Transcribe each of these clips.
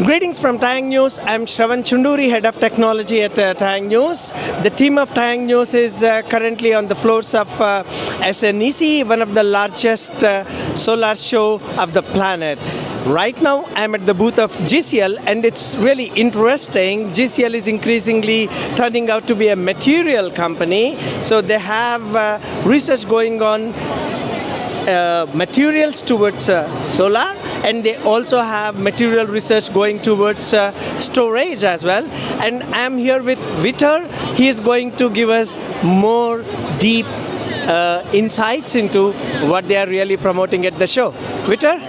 Greetings from TaiyangNews. I'm Shravan Chunduri, Head of Technology at TaiyangNews. The team of TaiyangNews is currently on the floors of SNEC, one of the largest solar show of the planet. Right now, I'm at the booth of GCL, and it's really interesting. GCL is increasingly turning out to be a material company. So they have research going on materials towards solar, and they also have material research going towards storage as well. And I'm here with Vitor. He is going to give us more deep insights into what they are really promoting at the show. Vitor?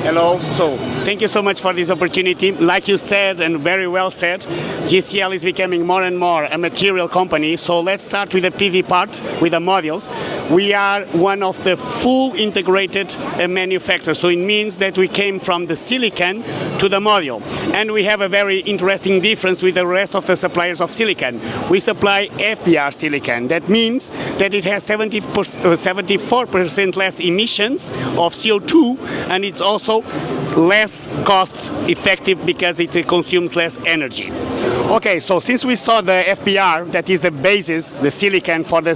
Hello. So thank you so much for this opportunity. Like you said, and very well said, GCL is becoming more and more a material company. So let's start with the PV part, with the modules. We are one of the full integrated manufacturers. So it means that we came from the silicon to the module. And we have a very interesting difference with the rest of the suppliers of silicon. We supply FBR silicon. That means that it has 74% less emissions of CO2, and it's also less cost effective because it consumes less energy. Okay, so since we saw the FBR, that is the basis, the silicon for the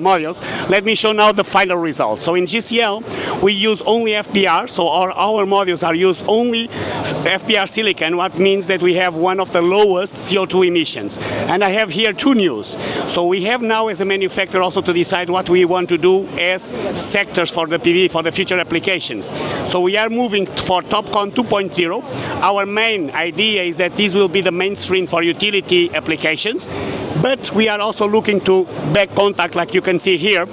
modules, let me show now the final results. So in GCL, we use only FBR, so our modules are used only FBR silicon, what means that we have one of the lowest CO2 emissions. And I have here two news. So we have now as a manufacturer also to decide what we want to do as sectors for the PV, for the future applications. So we are moving for TOPCon 2.0. Our main idea is that this will be the mainstream for utility applications, but we are also looking to back contact, like you can see here.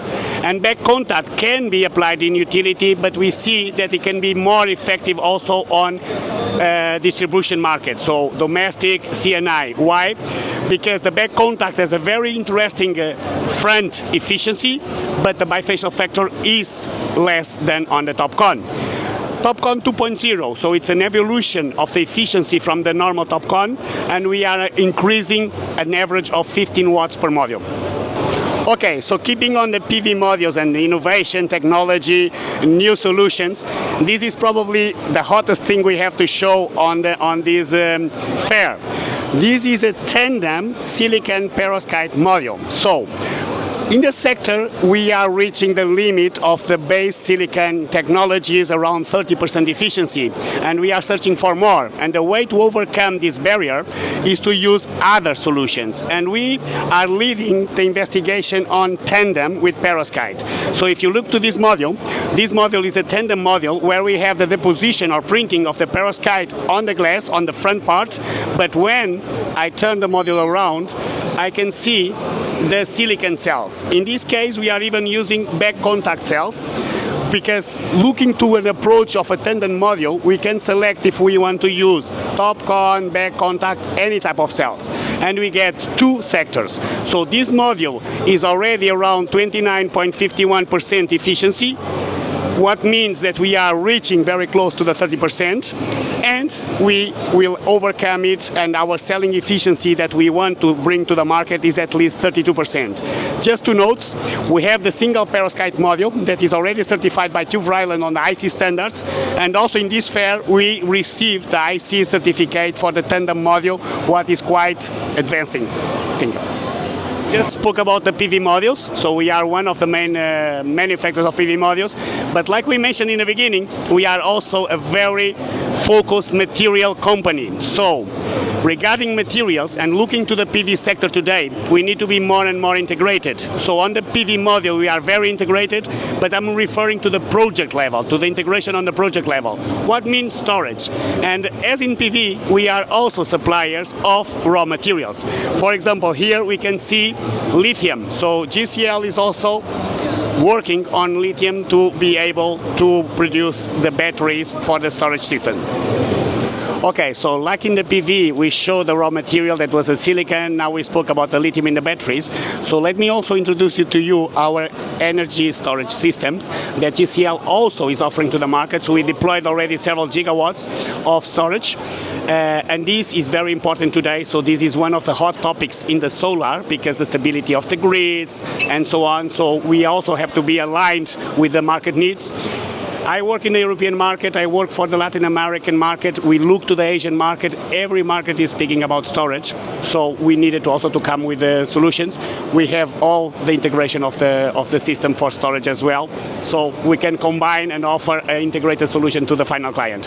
And back contact can be applied in utility, but we see that it can be more effective also on distribution market, so domestic, CNI. Why? Because the back contact has a very interesting front efficiency, but the bifacial factor is less than on the TOPCon. TOPCon 2.0, so it's an evolution of the efficiency from the normal TOPCon, and we are increasing an average of 15 watts per module. Okay, so keeping on the PV modules and the innovation, technology, new solutions, this is probably the hottest thing we have to show on this fair. This is a Tandem silicon perovskite module. So, in the sector, we are reaching the limit of the base silicon technologies around 30% efficiency, and we are searching for more. And the way to overcome this barrier is to use other solutions. And we are leading the investigation on Tandem with perovskite. So if you look to this module is a Tandem module where we have the deposition or printing of the perovskite on the glass, on the front part, but when I turn the module around, I can see the silicon cells. In this case, we are even using back contact cells, because looking to an approach of a Tandem module, we can select if we want to use TOPCon, back contact, any type of cells. And we get two sectors. So this module is already around 29.51% efficiency, what means that we are reaching very close to the 30%, and we will overcome it, and our selling efficiency that we want to bring to the market is at least 32%. Just two notes, we have the single perovskite module that is already certified by TÜV Rheinland on the IC standards, and also in this fair we received the IC certificate for the Tandem module, what is quite advancing. Thank you. Just spoke about the PV modules, so we are one of the main manufacturers of PV modules, but like we mentioned in the beginning, we are also a very focused material company. So regarding materials and looking to the PV sector today, we need to be more and more integrated. So on the PV module we are very integrated, but I'm referring to the project level, to the integration on the project level. What means storage? And as in PV, we are also suppliers of raw materials. For example, here we can see lithium. So GCL is also working on lithium to be able to produce the batteries for the storage systems. Okay, so like in the PV, we showed the raw material that was the silicon. Now we spoke about the lithium in the batteries. So let me also introduce to you our energy storage systems that GCL also is offering to the market. So we deployed already several gigawatts of storage. And this is very important today. So this is one of the hot topics in the solar, because the stability of the grids and so on. So we also have to be aligned with the market needs. I work in the European market, I work for the Latin American market, we look to the Asian market, every market is speaking about storage, so we needed to also to come with the solutions. We have all the integration of the system for storage as well, so we can combine and offer an integrated solution to the final client.